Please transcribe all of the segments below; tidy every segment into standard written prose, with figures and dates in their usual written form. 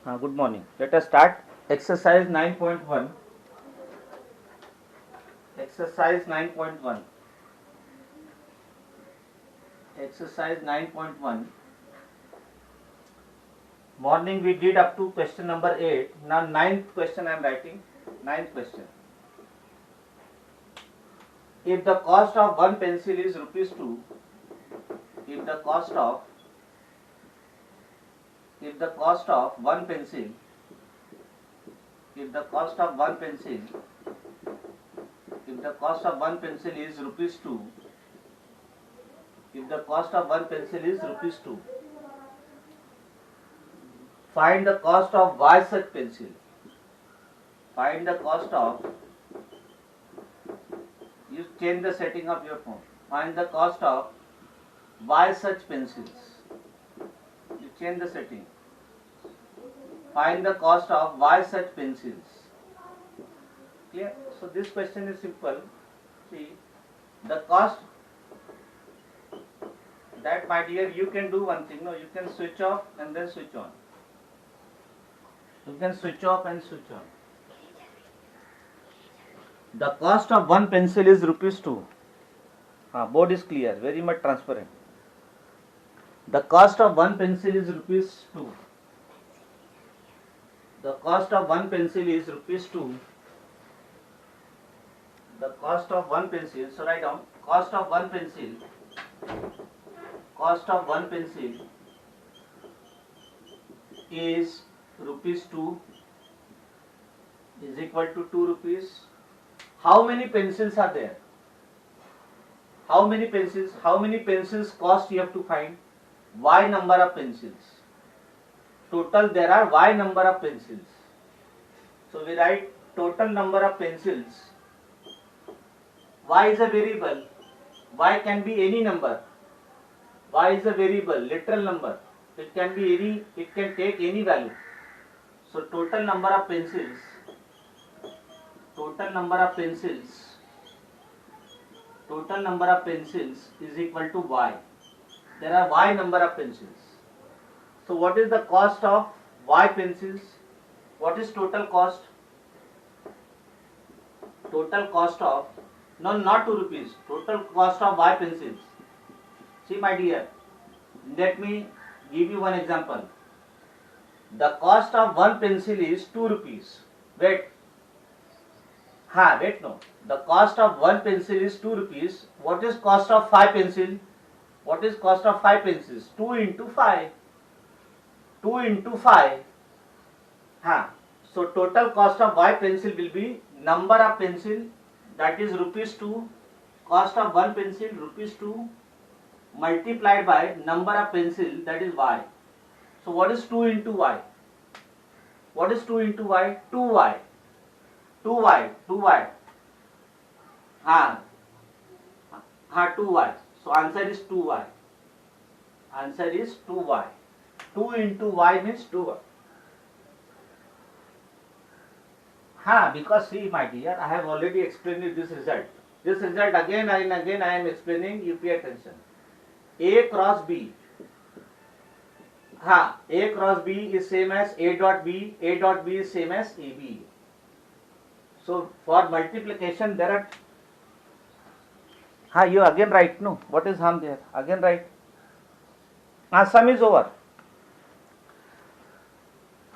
Good morning. Let us start exercise 9.1. Exercise 9.1. Exercise 9.1. Morning we did up to question number 8. Now ninth question I am writing. Ninth question. If the cost of one pencil is rupees 2, if the cost of one pencil, if the cost of one pencil is rupees 2, if the cost of one pencil is rupees 2, find the cost of y such pencil. Find the cost of, you change the setting of your phone. Find the cost of y such pencils. You change the setting. Find the cost of y such pencils. Clear? So this question is simple. See, the cost, that my dear, you can do one thing. No, you can switch off and then switch on. You can switch off and switch on. The cost of one pencil is rupees 2. Board is clear, very much transparent. The cost of one pencil is rupees 2. The cost of one pencil is rupees 2. The cost of one pencil, so write down, cost of one pencil is rupees 2 is equal to 2 rupees. How many pencils are there? How many pencils cost you have to find? Y number of pencils. Total there are y number of pencils. So we write total number of pencils. Y is a variable. Y can be any number. Y is a variable, literal number. It can take any value. So total number of pencils is equal to y. There are y number of pencils. So what is the cost of y pencils? What is total cost? Total cost of, no, not 2 rupees. Total cost of y pencils. See my dear, let me give you one example. The cost of one pencil is 2 rupees. Wait. The cost of one pencil is 2 rupees. What is cost of 5 pencil? What is cost of 5 pencils? 2 into 5. 2 into 5. So total cost of y pencil will be number of pencil, that is rupees 2. Cost of one pencil rupees 2 multiplied by number of pencil, that is y. So what is 2 into y? What is 2 into y? 2y. 2y. 2y. 2y. So answer is 2y. Answer is 2y. 2 into y means 2y. Because see my dear, I have already explained you this result. This result again and again I am explaining, you pay attention. A cross B. A cross B is same as A dot B. A dot B is same as AB. So for multiplication there are, you again write, no, what is harm there? Again write. Sum is over.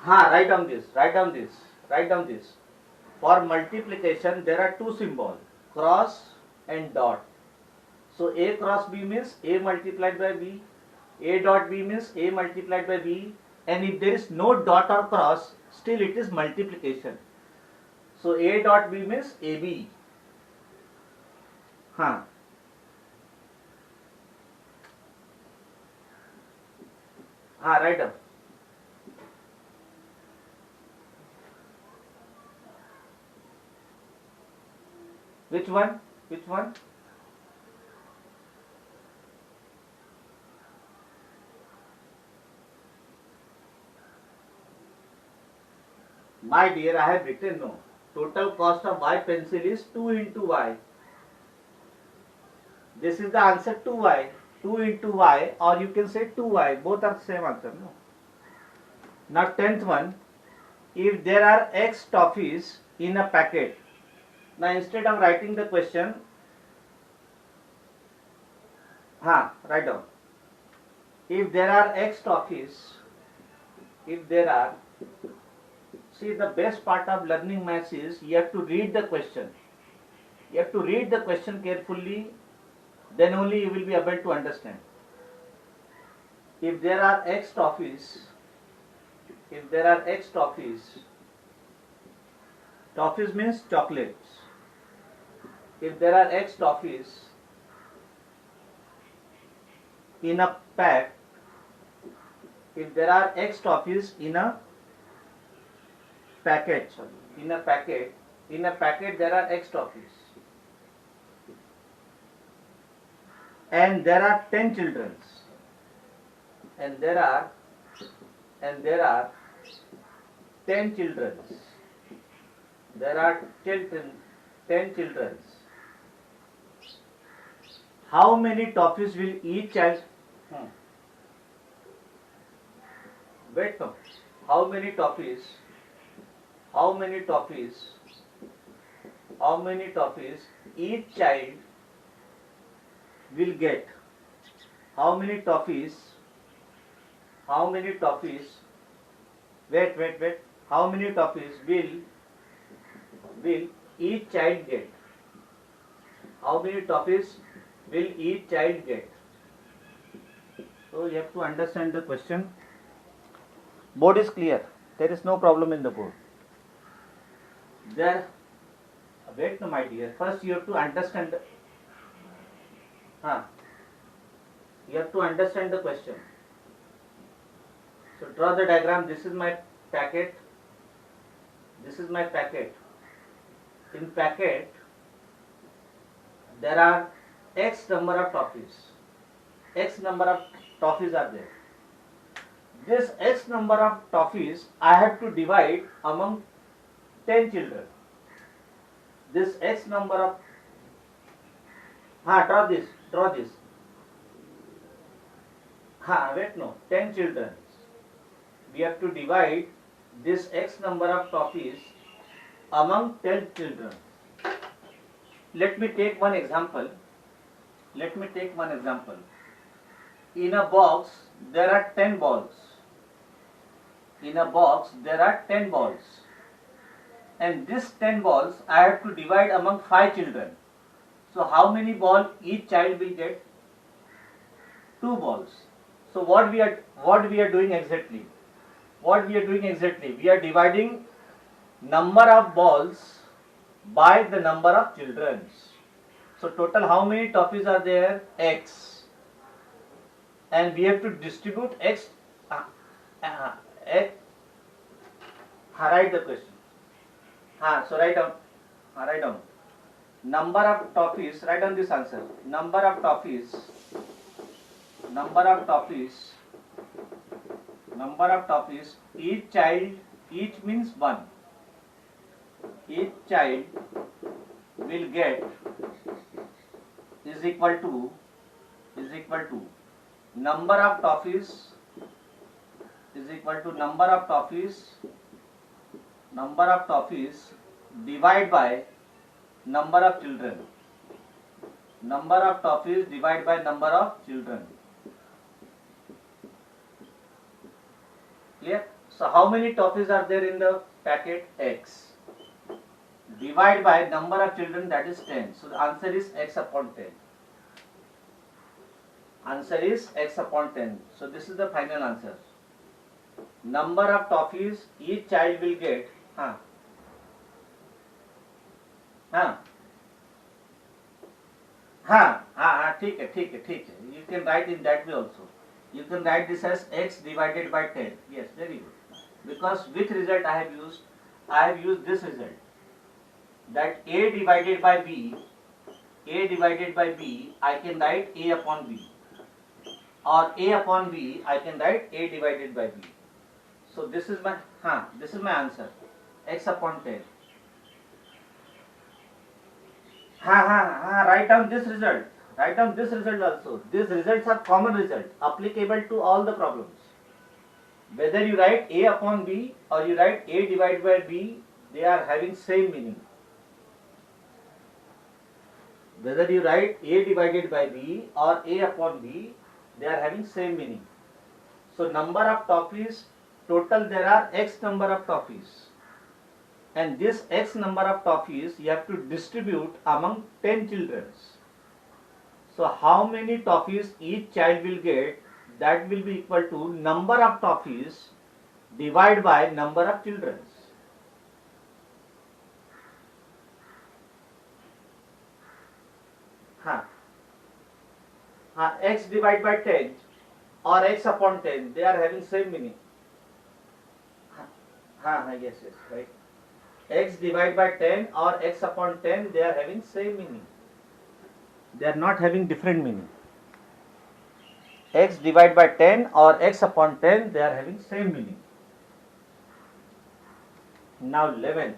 Write down this. For multiplication there are two symbols, cross and dot. So A cross B means A multiplied by B. A dot B means A multiplied by B. And if there is no dot or cross, still it is multiplication. So A dot B means AB. Write down. Which one? My dear, I have written, no. Total cost of y pencil is 2 into y. This is the answer, 2y. 2 into y, or you can say 2y. Both are same answer, no. Now 10th one, if there are X toffees in a packet. Now instead of writing the question, write down. If there are X toffees, if there are, see, the best part of learning maths is you have to read the question. You have to read the question carefully, then only you will be able to understand. If there are X toffees, if there are X toffees, toffees means chocolates. If there are X toffees in a pack, if there are X toffees in a packet, in a packet there are X toffees, and there are 10 children, and there are 10 children, there are 10 children. How many toffees will each child? Wait, no. How many toffees? How many toffees each child will get? How many toffees? Wait. How many toffees will each child get? How many toffees will each child get? So you have to understand the question. Board is clear. There is no problem in the board. There. Wait, no, my dear. First, you have to understand. You have to understand the question. So draw the diagram. This is my packet. This is my packet. In packet, there are X number of toffees. X number of toffees are there. This X number of toffees I have to divide among 10 children. This X number of, draw this. Wait, no, 10 children. We have to divide this X number of toffees among 10 children. Let me take one example. In a box, there are 10 balls. And these 10 balls I have to divide among 5 children. So how many balls each child will get? 2 balls. So what we are doing exactly? We are dividing number of balls by the number of children. So total how many toffees are there? X. And we have to distribute X. Write the question. So write down. Number of toffees. Write down this answer. Number of toffees. Each means 1. Each child will get is equal to number of toffees divide by number of children. Clear? So how many toffees are there in the packet? X. Divide by number of children, that is 10. So the answer is X upon 10. So this is the final answer. Number of toffees each child will get. ठीक है. You can write in that way also. You can write this as X divided by 10. Yes, very good. Because which result I have used? I have used this result. That A divided by B, I can write A upon B. Or A upon B, I can write A divided by B. So this is my answer. X upon 10. Write down this result. Also. These results are common results, applicable to all the problems. Whether you write A upon B or you write A divided by B, they are having same meaning. Whether you write A divided by B or A upon B, they are having same meaning. So number of toffees, total there are X number of toffees. And this X number of toffees you have to distribute among 10 children. So how many toffees each child will get, that will be equal to number of toffees divided by number of children. X divided by 10 or X upon 10, they are having same meaning. Yes, right. X divided by 10 or X upon 10, they are having same meaning. They are not having different meaning. X divided by 10 or X upon 10, they are having same meaning. Now 11th.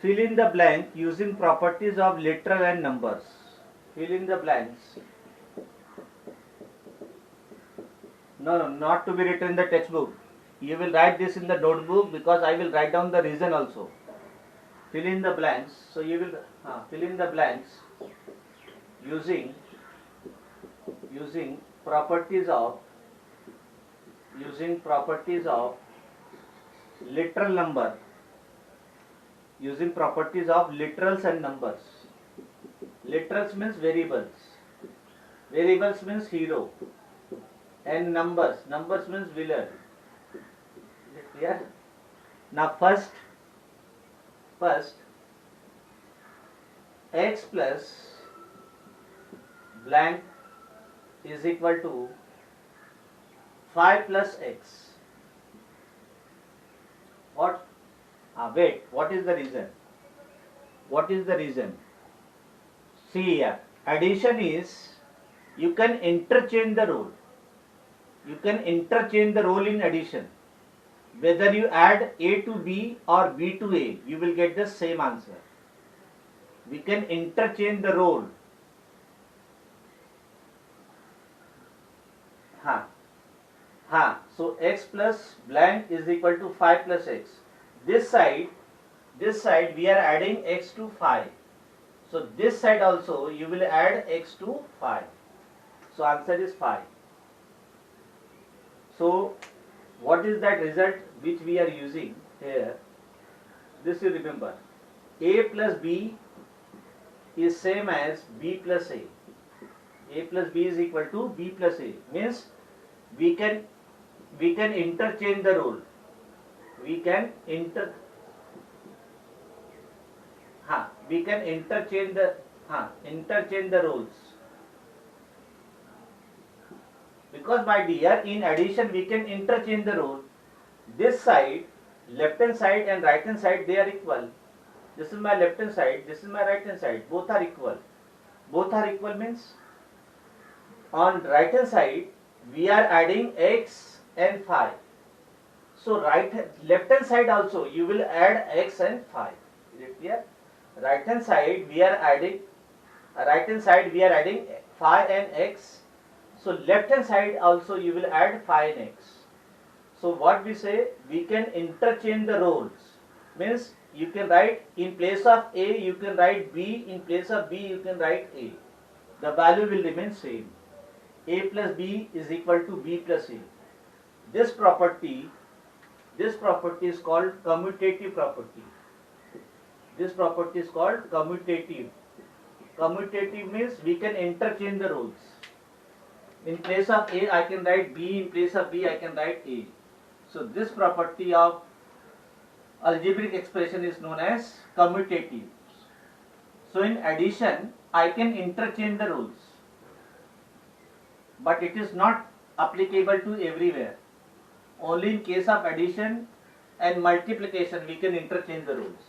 Fill in the blank using properties of literal and numbers. Fill in the blanks. No, not to be written in the textbook. You will write this in the notebook because I will write down the reason also. Fill in the blanks. So you will fill in the blanks using properties of literal number. Using properties of literals and numbers. Literals means variables. Variables means hero. And numbers means villain. Is it clear? Now first X plus blank is equal to 5 plus X. What? Wait, what is the reason? See here, addition is, you can interchange the role. In addition. Whether you add A to B or B to A, you will get the same answer. We can interchange the role. So X plus blank is equal to 5 plus X. This side we are adding X to 5. So this side also you will add X to 5. So answer is 5. So what is that result which we are using here? This you remember. A plus B is same as B plus A. A plus B is equal to B plus A. Means we can interchange the role. We can interchange the roles. Because my dear, in addition we can interchange the role. This side, left hand side and right hand side, they are equal. This is my left hand side, this is my right hand side. Both are equal. Both are equal means on right hand side we are adding X and 5. So left hand side also you will add X and 5. Is it clear? Right hand side we are adding 5 and X. So left hand side also you will add 5 and X. So what we say, we can interchange the roles. Means you can write in place of A you can write B, in place of B you can write A. The value will remain same. A plus B is equal to B plus A. This property is called commutative property. This property is called commutative. Commutative means we can interchange the roles. In place of A I can write B, in place of B I can write A. So this property of algebraic expression is known as commutative. So in addition I can interchange the roles. But it is not applicable to everywhere. Only in case of addition and multiplication we can interchange the roles.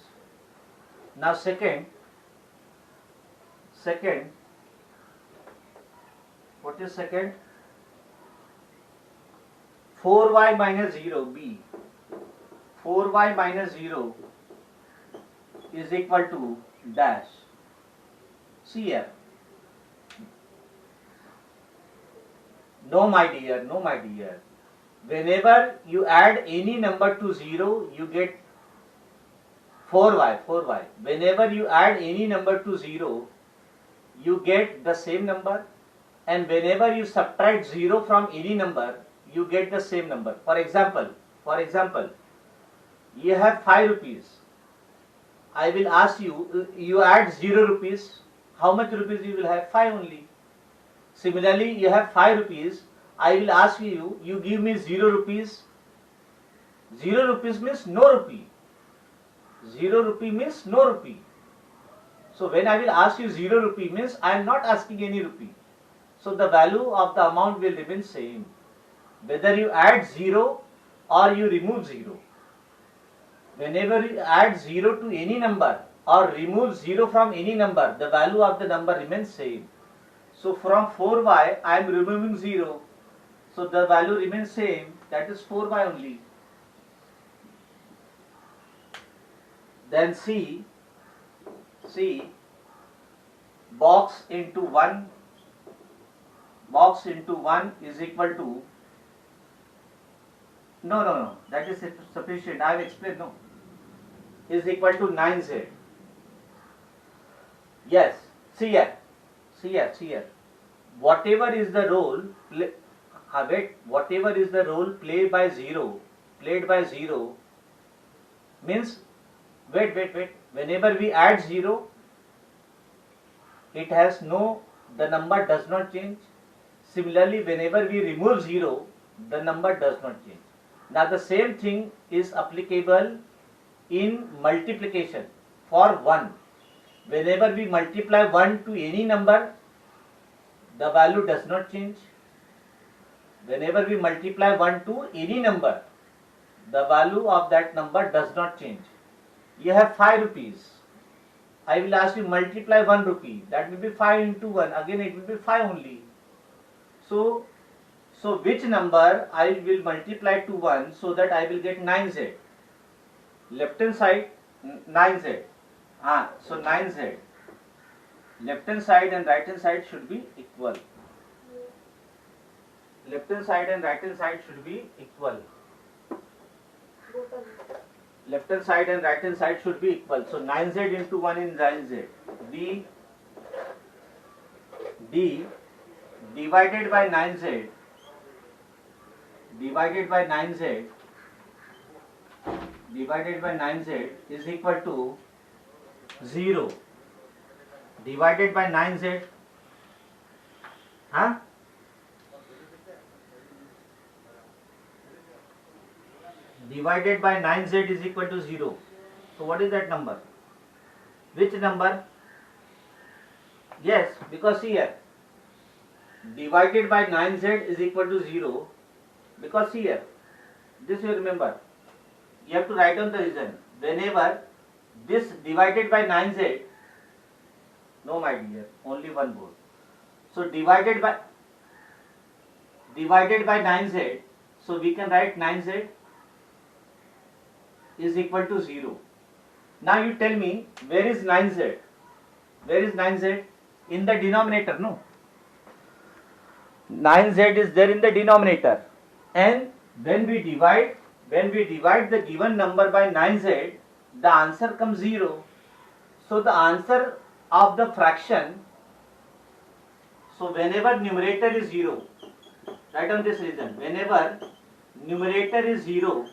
Now second, what is second? 4y minus 0 b. 4y minus 0 is equal to dash. See here. No, my dear, no, my dear. Whenever you add any number to 0, you get 4y, 4y. Whenever you add any number to 0, you get the same number. And whenever you subtract 0 from any number, you get the same number. For example, you have 5 rupees. I will ask you, you add 0 rupees. How much rupees you will have? 5 only. Similarly, you have 5 rupees. I will ask you, you give me 0 rupees. 0 rupees means no rupee. 0 rupee means no rupee. So when I will ask you 0 rupee means I am not asking any rupee. So the value of the amount will remain same. Whether you add 0 or you remove 0. Whenever you add 0 to any number or remove 0 from any number, the value of the number remains same. So from 4y I am removing 0. So the value remains same, that is 4y only. Then C box into 1 is equal to, no, that is sufficient, I have explained, no, is equal to 9z. Yes, see here, whatever is the role played by 0 means, wait, whenever we add 0, it has no, the number does not change. Similarly, whenever we remove 0, the number does not change. Now the same thing is applicable in multiplication for 1. Whenever we multiply 1 to any number, the value does not change. Whenever we multiply 1 to any number, the value of that number does not change. You have 5 rupees. I will ask you multiply 1 rupee. That will be 5 into 1. Again it will be 5 only. So which number I will multiply to 1 so that I will get 9z. Left hand side 9z. So 9z. Left hand side and right hand side should be equal. Left hand side and right hand side should be equal. Left hand side and right hand side should be equal. So 9z into 1 is 9z. D divided by 9z is equal to 0. Divided by 9z, divided by 9z is equal to 0. So what is that number? Which number? Yes, because here divided by 9z is equal to 0, because here, this you remember, you have to write down the reason. Whenever this divided by 9z, no my dear, only one word. So divided by 9z, so we can write 9z is equal to 0. Now you tell me, where is 9z? Where is 9z? In the denominator, no? 9z is there in the denominator, and when we divide the given number by 9z, the answer comes 0. So the answer of the fraction, so whenever numerator is 0, write down this reason, whenever numerator is 0,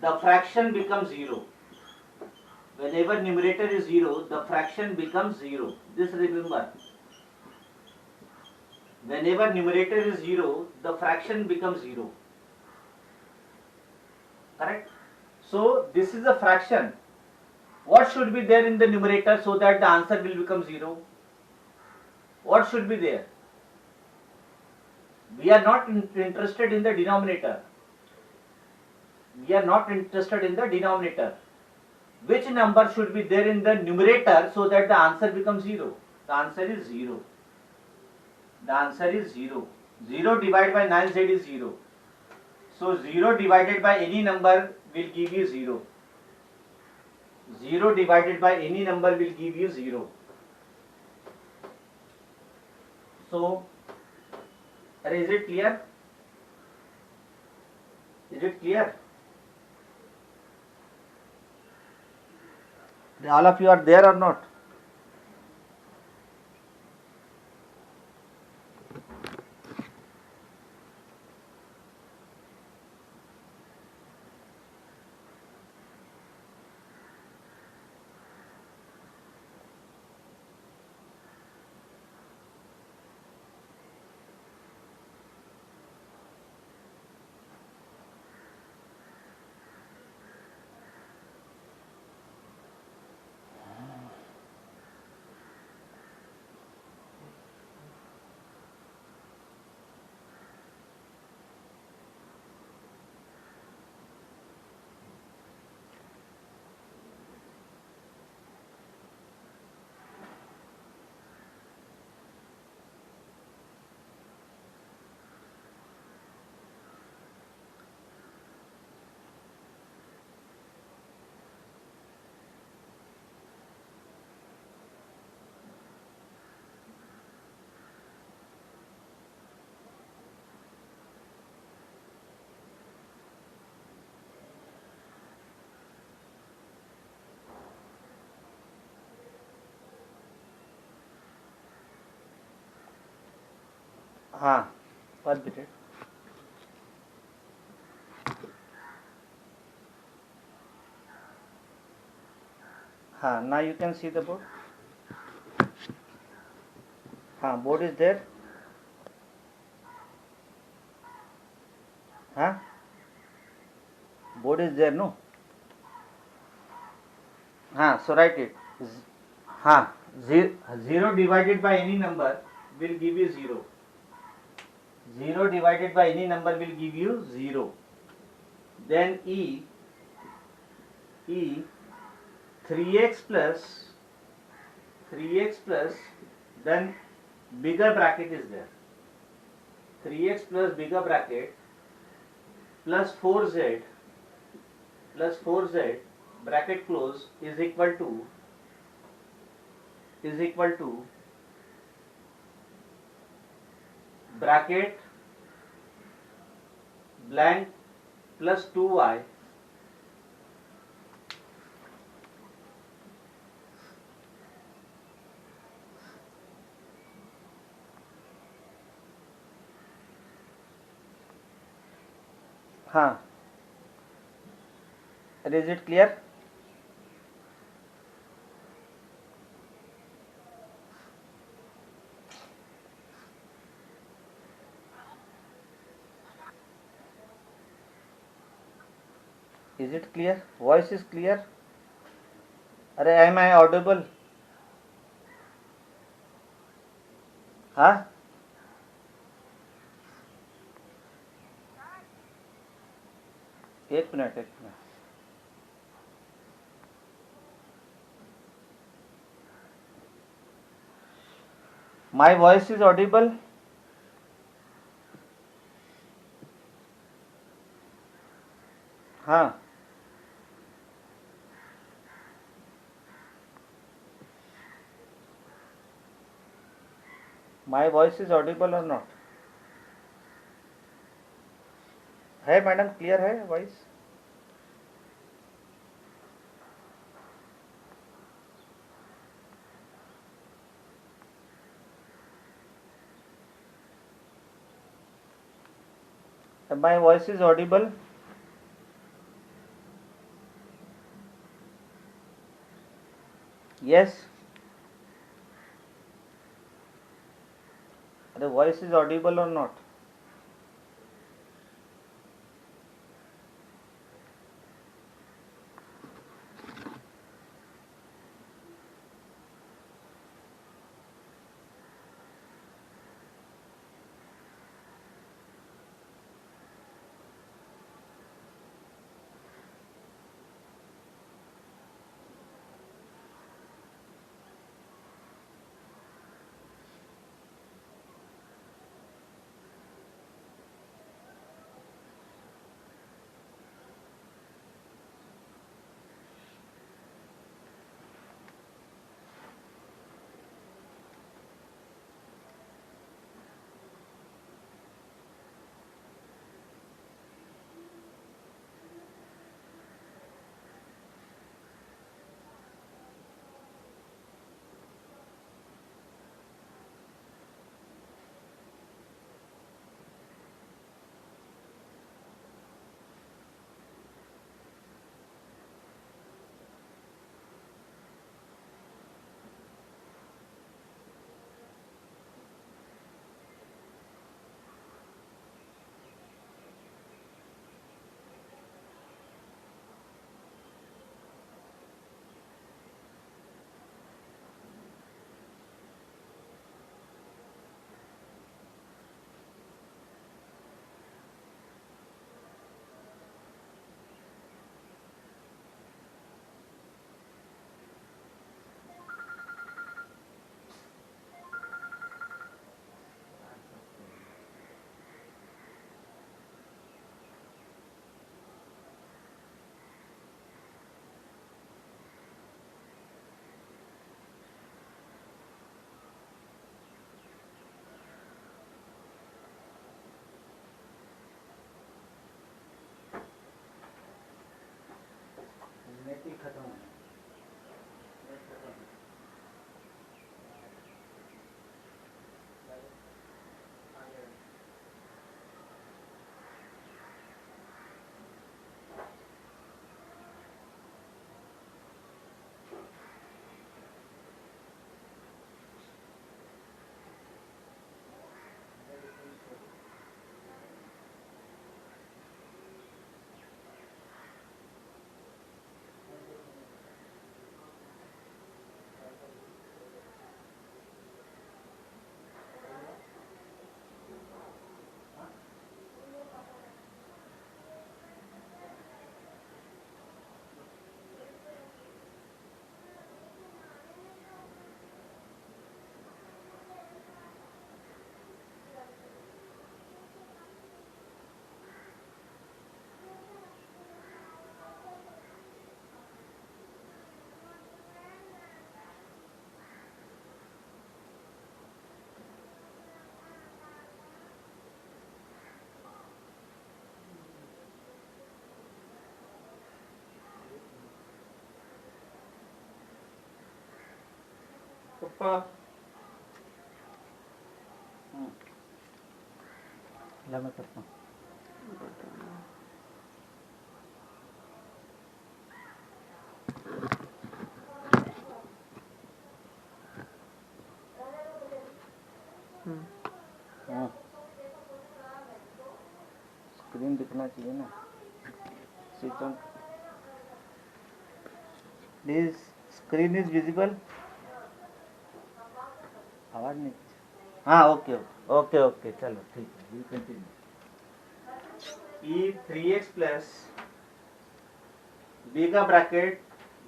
the fraction becomes 0. Whenever numerator is 0, the fraction becomes 0. This remember. Whenever numerator is 0, the fraction becomes 0. Correct? So this is a fraction. What should be there in the numerator so that the answer will become 0? What should be there? We are not interested in the denominator. Which number should be there in the numerator so that the answer becomes 0? The answer is 0. 0 divided by 9z is 0. So 0 divided by any number will give you 0. 0 divided by any number will give you 0. So, is it clear? Is it clear? All of you are there or not? हाँ, 1 minute. हाँ, now you can see the board. हाँ, board is there. हाँ, board is there, no? हाँ, so write it. हाँ, 0 divided by any number will give you 0. 0 divided by any number will give you 0. Then E 3x plus then bigger bracket is there. 3x plus bigger bracket plus 4z bracket close is equal to bracket blank plus 2y हाँ, is it clear? Is it clear? Voice is clear? अरे am I audible? हाँ, एक minute. My voice is audible? हाँ, my voice is audible or not? है madam, clear है voice? My voice is audible? Yes. The voice is audible or not? पप्पा ला मैं करता हूँ. हाँ, स्क्रीन दिखना चाहिए ना. Switch on. Please screen is visible. आवाज नहीं. हाँ ओके ओके ओके चलो ठीक है. We continue. ई 3x plus bigger bracket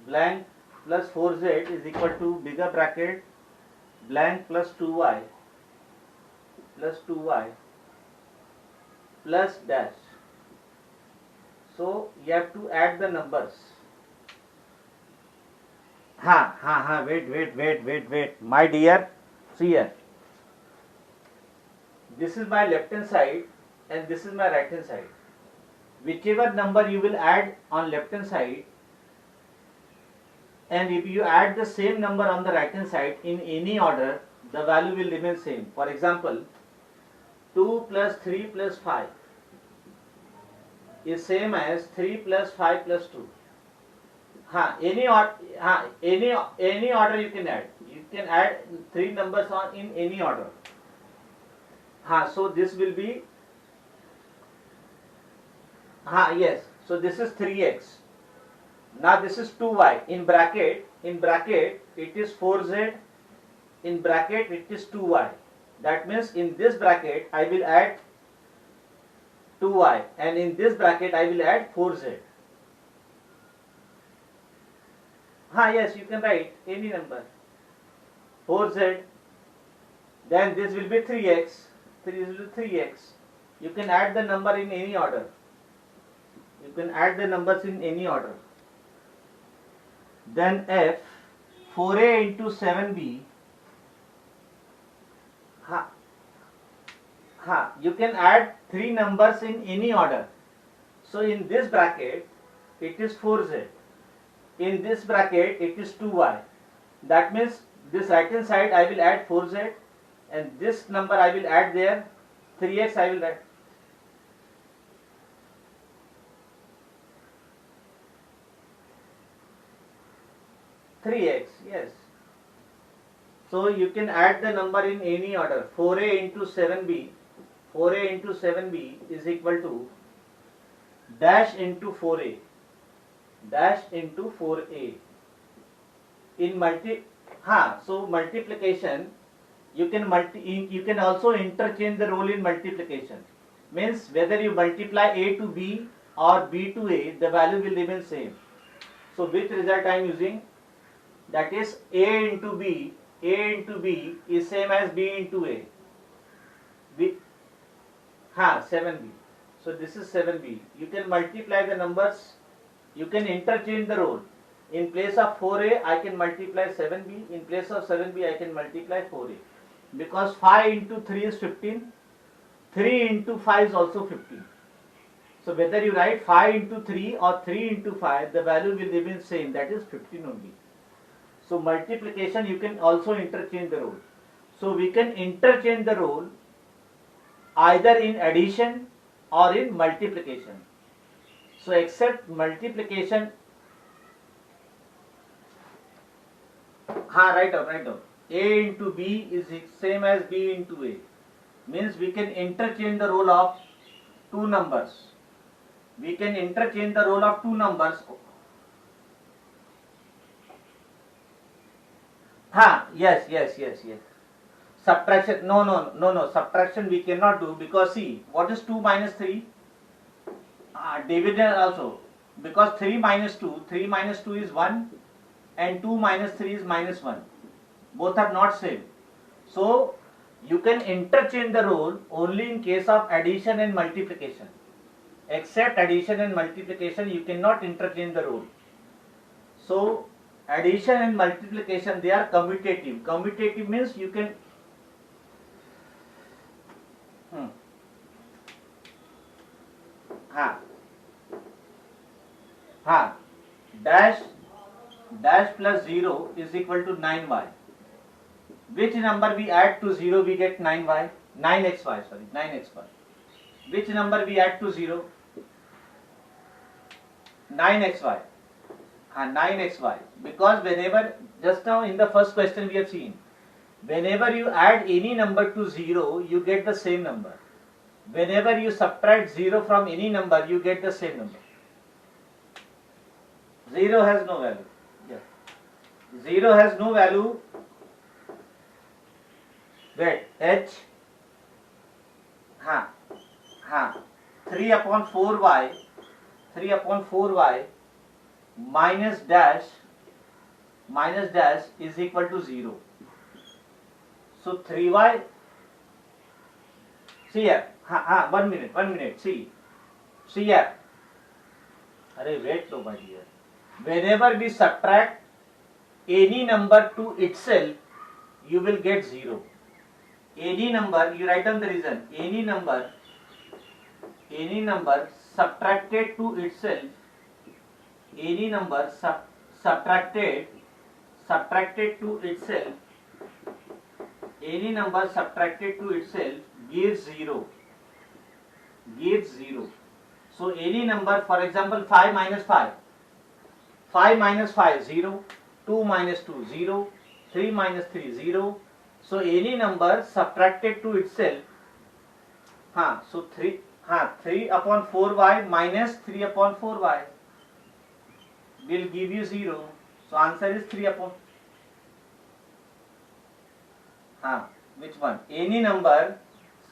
blank plus 4z is equal to bigger bracket blank plus 2y plus dash. So you have to add the numbers. Wait. My dear, see here. This is my left hand side and this is my right hand side. Whichever number you will add on left hand side, and if you add the same number on the right hand side in any order, the value will remain same. For example, 2 plus 3 plus 5 is same as 3 plus 5 plus 2. Any order you can add. You can add three numbers on in any order. So this will be yes. So this is 3x. Now this is 2y. In bracket it is 4z. In bracket it is 2y. That means in this bracket I will add 2y, and in this bracket I will add 4z. Yes, you can write any number. 4z. Then this will be 3x. 3x. You can add the number in any order. You can add the numbers in any order. Then f 4a into 7b. You can add three numbers in any order. So in this bracket it is 4z. In this bracket it is 2y. That means this right hand side I will add 4z, and this number I will add there. 3x I will add. Yes. So you can add the number in any order. 4a into 7b. 4a into 7b is equal to dash into 4a. Dash into 4a. So multiplication, you can also interchange the role in multiplication. Means whether you multiply a to b or b to a, the value will remain same. So which result I am using? That is a into b. A into b is same as b into a. 7b. So this is 7b. You can multiply the numbers. You can interchange the role. In place of 4a, I can multiply 7b. In place of 7b, I can multiply 4a. Because 5 into 3 is 15. 3 into 5 is also 15. So whether you write 5 into 3 or 3 into 5, the value will remain same, that is 15 only. So multiplication you can also interchange the role. So we can interchange the role either in addition or in multiplication. So except multiplication, write down. A into B is same as B into A. Means we can interchange the role of two numbers. We can interchange the role of two numbers. Yes. Subtraction, no. Subtraction we cannot do because see, what is 2 minus 3? Division also. Because 3 minus 2 is 1 and 2 minus 3 is minus 1. Both are not same. So, you can interchange the role only in case of addition and multiplication. Except addition and multiplication, you cannot interchange the role. So, addition and multiplication, they are commutative. Commutative means you can dash plus 0 is equal to 9y. Which number we add to 0 we get 9xy. Which number we add to 0? 9xy. 9xy. Because whenever, just now in the first question we have seen, whenever you add any number to 0, you get the same number. Whenever you subtract 0 from any number, you get the same number. 0 has no value. 0 has no value. Wait, h 3 upon 4y minus dash is equal to 0. So 3y, see here, 1 minute, see here. Wait, my dear. Whenever we subtract any number to itself, you will get 0. Any number, you write down the reason. Any number subtracted to itself, any number subtracted to itself, any number subtracted to itself gives 0. So any number, for example, 5 minus 5, 0, 2 minus 2, 0, 3 minus 3, 0. So any number subtracted to itself, so 3 upon 4y minus 3 upon 4y will give you 0. So answer is 3 upon, which one? Any number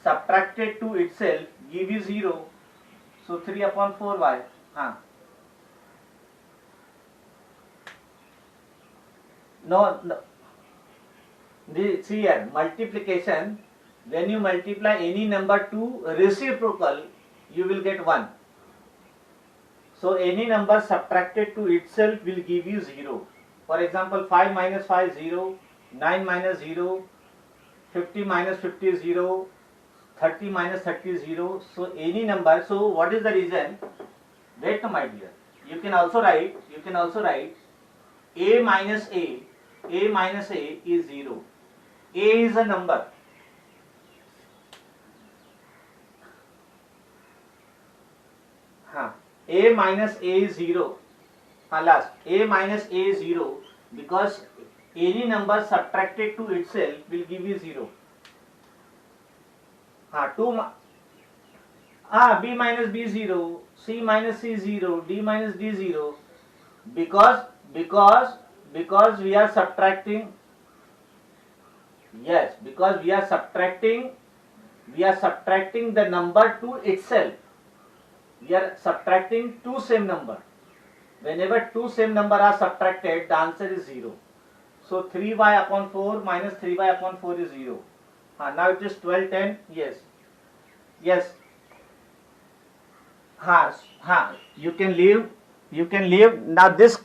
subtracted to itself give you 0. So 3 upon 4y. No. See here, multiplication, when you multiply any number to reciprocal, you will get 1. So any number subtracted to itself will give you 0. For example, 5 minus 5, 0, 9 minus 0, 50 minus 50, 0, 30 minus 30, 0. So any number, so what is the reason? Wait, my dear. You can also write a minus a is 0. A is a number. A minus a is 0. Last, a minus a is 0 because any number subtracted to itself will give you 0. B minus b 0, c minus c 0, d minus d 0, because we are subtracting. Yes, because we are subtracting the number to itself. We are subtracting two same number. Whenever two same number are subtracted, the answer is 0. So 3y upon 4 minus 3y upon 4 is 0. Now it is 12, 10. Yes. You can leave. Now this